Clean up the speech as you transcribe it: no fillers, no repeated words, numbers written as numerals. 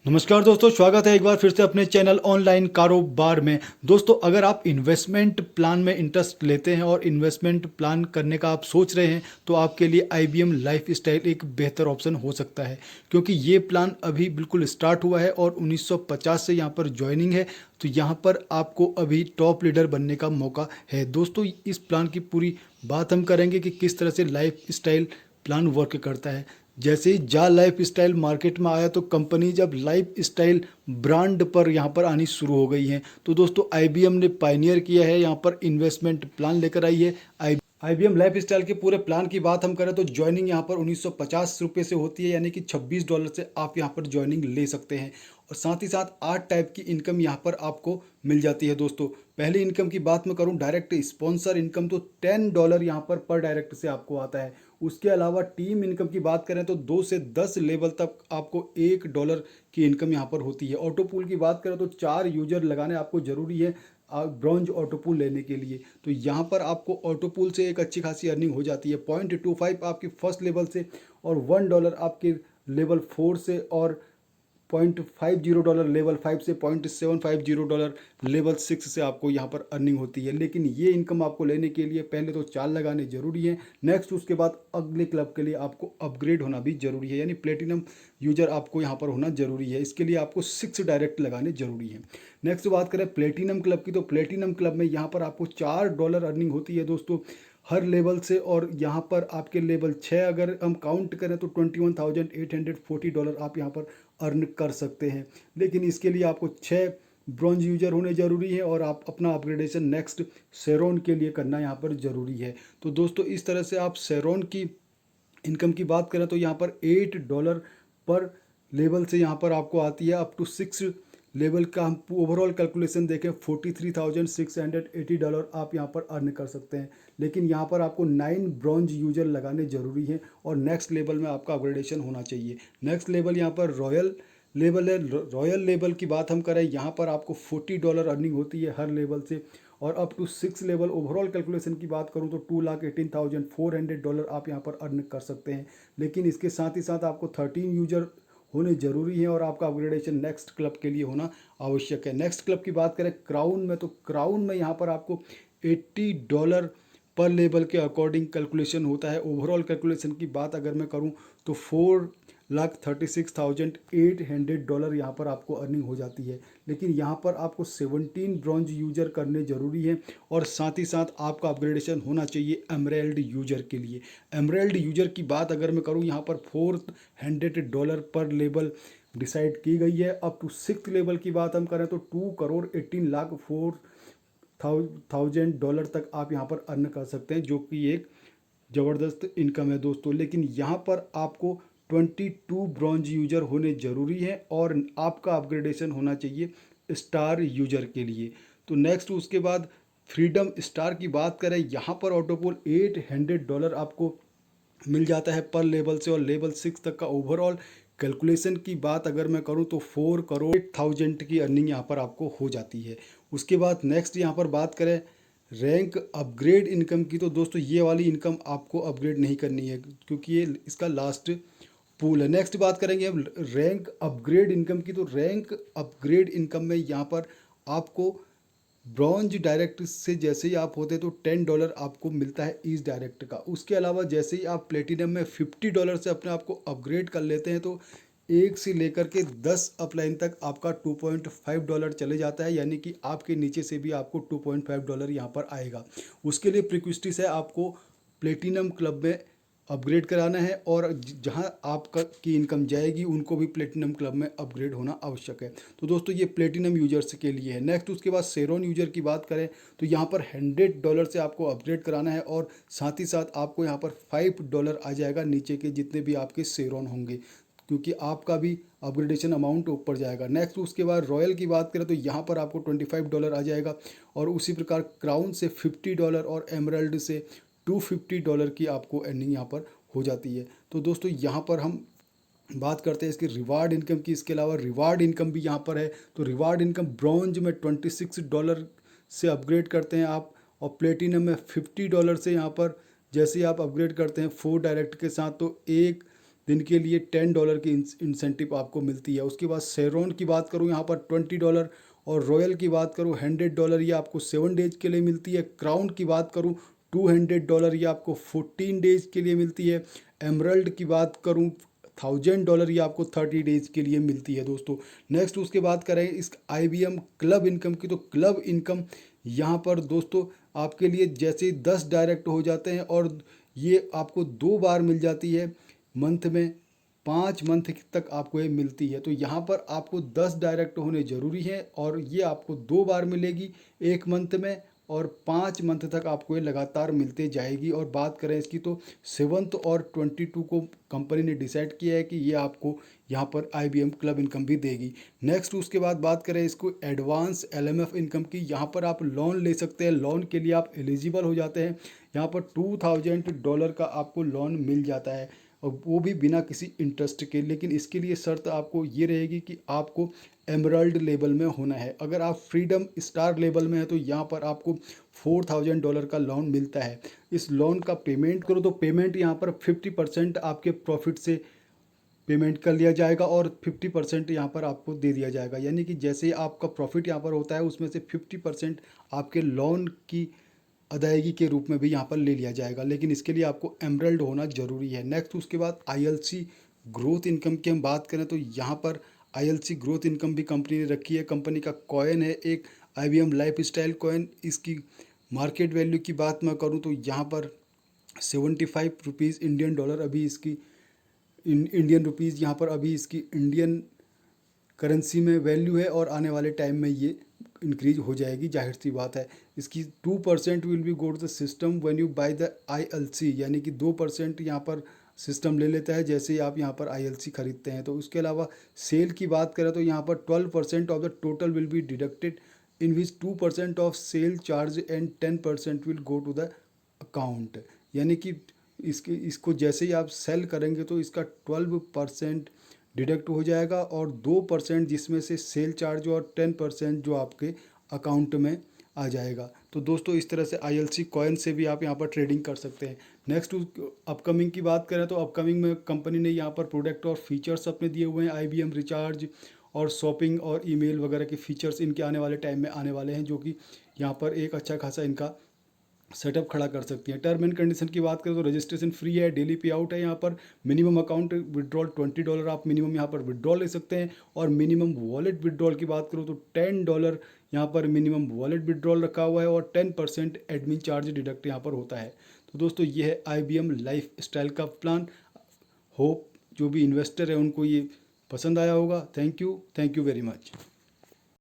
नमस्कार दोस्तों, स्वागत है एक बार फिर से अपने चैनल ऑनलाइन कारोबार में। दोस्तों, अगर आप इन्वेस्टमेंट प्लान में इंटरेस्ट लेते हैं और इन्वेस्टमेंट प्लान करने का आप सोच रहे हैं तो आपके लिए IBM लाइफ स्टाइल एक बेहतर ऑप्शन हो सकता है, क्योंकि ये प्लान अभी बिल्कुल स्टार्ट हुआ है और 1950 से यहाँ पर ज्वाइनिंग है। तो यहाँ पर आपको अभी टॉप लीडर बनने का मौका है। दोस्तों, इस प्लान की पूरी बात हम करेंगे कि किस तरह से लाइफ स्टाइल प्लान वर्क करता है। जैसे ही जा लाइफ स्टाइल मार्केट में आया तो कंपनी जब लाइफ स्टाइल ब्रांड पर यहाँ पर आनी शुरू हो गई हैं। तो दोस्तों, IBM ने पायनियर किया है, यहाँ पर इन्वेस्टमेंट प्लान लेकर आई है। IBM लाइफ स्टाइल के पूरे प्लान की बात हम करें तो ज्वाइनिंग यहाँ पर 1950 रुपये से होती है, यानी कि $26 से आप यहाँ पर ज्वाइनिंग ले सकते हैं। और साथ ही साथ 8 टाइप की इनकम यहाँ पर आपको मिल जाती है। दोस्तों, पहली इनकम की बात मैं करूँ, डायरेक्ट स्पॉन्सर इनकम, तो $10 यहाँ पर डायरेक्ट से आपको आता है। उसके अलावा टीम इनकम की बात करें तो 2 से 10 लेवल तक आपको $1 की इनकम यहाँ पर होती है। ऑटो पूल की बात करें तो 4 यूजर लगाने आपको ज़रूरी है ब्रॉन्ज ऑटो पूल लेने के लिए। तो यहाँ पर आपको ऑटो पूल से एक अच्छी खासी अर्निंग हो जाती है। 0.25 आपकी फर्स्ट लेवल से और $1 आपके लेवल 4 से और $0.50 लेवल 5 से, $0.750 लेवल 6 से आपको यहाँ पर अर्निंग होती है। लेकिन ये इनकम आपको लेने के लिए पहले तो 4 लगाने ज़रूरी है। नेक्स्ट उसके बाद अगले क्लब के लिए आपको अपग्रेड होना भी ज़रूरी है, यानी प्लेटिनम यूजर आपको यहाँ पर होना ज़रूरी है। इसके लिए आपको 6 डायरेक्ट लगाने ज़रूरी है। नेक्स्ट बात करें प्लेटिनम क्लब की, तो प्लेटिनम क्लब में यहाँ पर आपको $4 अर्निंग होती है दोस्तों, हर लेवल से। और यहाँ पर आपके लेवल 6 अगर हम काउंट करें तो $21,840 आप यहाँ पर अर्न कर सकते हैं। लेकिन इसके लिए आपको 6 ब्रॉन्ज यूजर होने ज़रूरी है और आप अपना अपग्रेडेशन नेक्स्ट सेरोन के लिए करना यहाँ पर ज़रूरी है। तो दोस्तों, इस तरह से आप सेरोन की इनकम की बात करें तो यहाँ पर $8 पर लेवल से यहाँ पर आपको आती है। अप टू 6 लेवल का हम ओवरऑल कैलकुलेशन देखें, $43,680 आप यहाँ पर अर्न कर सकते हैं। लेकिन यहाँ पर आपको 9 ब्रॉन्ज यूजर लगाने ज़रूरी है और नेक्स्ट लेवल में आपका अपग्रेडेशन होना चाहिए। नेक्स्ट लेवल यहाँ पर रॉयल लेवल है। रॉयल लेवल की बात हम करें, यहाँ पर आपको $40 अर्निंग होती है हर लेवल से। और up to 6 level overall calculation की बात करूँ तो $2,18,400 आप यहाँ पर अर्न कर सकते हैं। लेकिन इसके साथ ही साथ आपको 13 यूजर होने ज़रूरी है और आपका अपग्रेडेशन नेक्स्ट क्लब के लिए होना आवश्यक है। नेक्स्ट क्लब की बात करें क्राउन में, तो क्राउन में यहाँ पर आपको $80 पर लेवल के अकॉर्डिंग कैलकुलेशन होता है। ओवरऑल कैलकुलेशन की बात अगर मैं करूँ तो $4,36,800 यहाँ पर आपको अर्निंग हो जाती है। लेकिन यहाँ पर आपको 17 ब्रॉन्ज यूजर करने ज़रूरी है और साथ ही साथ आपका अपग्रेडेशन होना चाहिए एमरेल्ड यूजर के लिए। एमरेल्ड यूजर की बात अगर मैं करूँ, यहाँ पर $400 पर लेवल डिसाइड की गई है। अप टू 6 लेवल की बात हम करें तो $2,18,04,000 तक आप यहाँ पर अर्न कर सकते हैं, जो कि एक ज़बरदस्त इनकम है दोस्तों। लेकिन यहाँ पर आपको 22 ब्रॉन्ज यूजर होने ज़रूरी है और आपका अपग्रेडेशन होना चाहिए स्टार यूजर के लिए। तो नेक्स्ट उसके बाद फ्रीडम स्टार की बात करें, यहाँ पर ऑटोपोल $800 आपको मिल जाता है पर लेवल से और लेवल 6 तक का ओवरऑल कैलकुलेशन की बात अगर मैं करूं तो 4,08,000 की अर्निंग यहाँ पर आपको हो जाती है। उसके बाद नेक्स्ट यहाँ पर बात करें रैंक अपग्रेड इनकम की, तो दोस्तों ये वाली इनकम आपको अपग्रेड नहीं करनी है क्योंकि ये इसका लास्ट पूल है। नेक्स्ट बात करेंगे हम रैंक अपग्रेड इनकम की, तो रैंक अपग्रेड इनकम में यहाँ पर आपको ब्रॉन्ज डायरेक्ट से जैसे ही आप होते तो $10 आपको मिलता है ईज डायरेक्ट का। उसके अलावा जैसे ही आप प्लेटिनम में $50 से अपने आप को अपग्रेड कर लेते हैं तो 1 से लेकर के 10 अपलाइन तक आपका $2.5 चले जाता है, यानी कि आपके नीचे से भी आपको $2.5 यहाँ पर आएगा। उसके लिए प्रिक्विस्टिस है, आपको प्लेटिनम क्लब में अपग्रेड कराना है और जहां आपका की इनकम जाएगी उनको भी प्लेटिनम क्लब में अपग्रेड होना आवश्यक है। तो दोस्तों, ये प्लेटिनम यूजर्स के लिए है। नेक्स्ट उसके बाद सेरोन यूजर की बात करें तो यहाँ पर $100 से आपको अपग्रेड कराना है और साथ ही साथ आपको यहाँ पर $5 आ जाएगा नीचे के जितने भी आपके सेरोन होंगे, क्योंकि आपका भी अपग्रेडेशन अमाउंट ऊपर जाएगा। नेक्स्ट उसके बाद रॉयल की बात करें तो यहाँ पर आपको $25 आ जाएगा और उसी प्रकार क्राउन से $50 और एमरल्ड से $250 की आपको अर्निंग यहाँ पर हो जाती है। तो दोस्तों, यहाँ पर हम बात करते हैं इसकी रिवार्ड इनकम की। इसके अलावा रिवार्ड इनकम भी यहाँ पर है। तो रिवार्ड इनकम ब्रॉन्ज में $26 से अपग्रेड करते हैं आप और प्लेटिनम में $50 से यहाँ पर जैसे ही आप अपग्रेड करते हैं 4 डायरेक्ट के साथ तो दिन के लिए $10 की इंसेंटिव आपको मिलती है। उसके बाद शेरॉन की बात करूँ यहाँ पर $20, और रॉयल की बात करूँ $100, ये आपको 7 डेज के लिए मिलती है। क्राउन की बात करूँ $200, ये आपको 14 डेज के लिए मिलती है। एमरल्ड की बात करूँ $1000, ये आपको 30 डेज के लिए मिलती है दोस्तों। नेक्स्ट उसके बाद करें इस IBM क्लब इनकम की, तो क्लब इनकम यहाँ पर दोस्तों आपके लिए जैसे 10 डायरेक्ट हो जाते हैं और ये आपको 2 बार मिल जाती है मंथ में, 5 मंथ तक आपको ये मिलती है। तो यहाँ पर आपको 10 डायरेक्ट होने ज़रूरी है और ये आपको 2 बार मिलेगी 1 मंथ में, और 5 मंथ तक आपको ये लगातार मिलते जाएगी। और बात करें इसकी तो 7th और 22 को कंपनी ने डिसाइड किया है कि ये आपको यहाँ पर IBM क्लब इनकम भी देगी। नेक्स्ट उसके बाद बात करें इसको एडवांस LMF इनकम की, यहाँ पर आप लोन ले सकते हैं। लोन के लिए आप एलिजिबल हो जाते हैं। यहाँ पर $2000 का आपको लोन मिल जाता है, और वो भी बिना किसी इंटरेस्ट के। लेकिन इसके लिए शर्त आपको ये रहेगी कि आपको एमरल्ड लेवल में होना है। अगर आप फ्रीडम स्टार लेवल में है तो यहाँ पर आपको $4000 का लोन मिलता है। इस लोन का पेमेंट करो तो पेमेंट यहाँ पर 50% आपके प्रॉफिट से पेमेंट कर लिया जाएगा, और 50% यहाँ पर आपको दे दिया जाएगा। यानी कि जैसे ही आपका प्रॉफिट यहाँ पर होता है उसमें से 50% आपके लोन की अदायगी के रूप में भी यहाँ पर ले लिया जाएगा। लेकिन इसके लिए आपको एमरल्ड होना ज़रूरी है। नेक्स्ट उसके बाद ILC ग्रोथ इनकम की हम बात करें तो यहाँ पर ILC ग्रोथ इनकम भी कंपनी ने रखी है। कंपनी का कॉइन है एक IBM लाइफ स्टाइल कॉइन। इसकी मार्केट वैल्यू की बात मैं करूँ तो यहाँ पर 75 रुपीज़ इंडियन डॉलर अभी इसकी इंडियन रुपीज़ यहाँ पर अभी इसकी इंडियन करेंसी में वैल्यू है, और आने वाले टाइम में ये इंक्रीज हो जाएगी, जाहिर सी बात है। इसकी 2% will be go to the system when you buy the ILC, यानी कि 2% यहाँ पर सिस्टम ले लेता है जैसे ही आप यहाँ पर ILC खरीदते हैं। तो उसके अलावा सेल की बात करें तो यहाँ पर 12% of the total will be deducted, in which 2% of sale charge and 10% will go to the account. यानी कि इसको जैसे ही आप सेल करेंगे तो इसका 12% डिडक्ट हो जाएगा, और 2% जिसमें से सेल चार्ज और 10% जो आपके अकाउंट में आ जाएगा। तो दोस्तों इस तरह से ILC कॉइन से भी आप यहाँ पर ट्रेडिंग कर सकते हैं। नेक्स्ट अपकमिंग की बात करें तो अपकमिंग में कंपनी ने यहाँ पर प्रोडक्ट और फीचर्स अपने दिए हुए हैं। IBM रिचार्ज और शॉपिंग और ईमेल वगैरह के फीचर्स इनके आने वाले टाइम में आने वाले हैं, जो कि यहाँ पर एक अच्छा खासा इनका सेटअप खड़ा कर सकती है। टर्म एंड कंडीशन की बात करें तो रजिस्ट्रेशन फ्री है, डेली पे आउट है। यहाँ पर मिनिमम अकाउंट विड्रॉल $20 आप मिनिमम यहाँ पर विड्रॉल ले सकते हैं, और मिनिमम वॉलेट विड्रॉल की बात करूँ तो $10 यहाँ पर मिनिमम वॉलेट विड्रॉल रखा हुआ है, और 10% एडमिन चार्ज डिडक्ट यहाँ पर होता है। तो दोस्तों ये है IBM लाइफ स्टाइल का प्लान। होप जो भी इन्वेस्टर है उनको ये पसंद आया होगा। Thank you very much.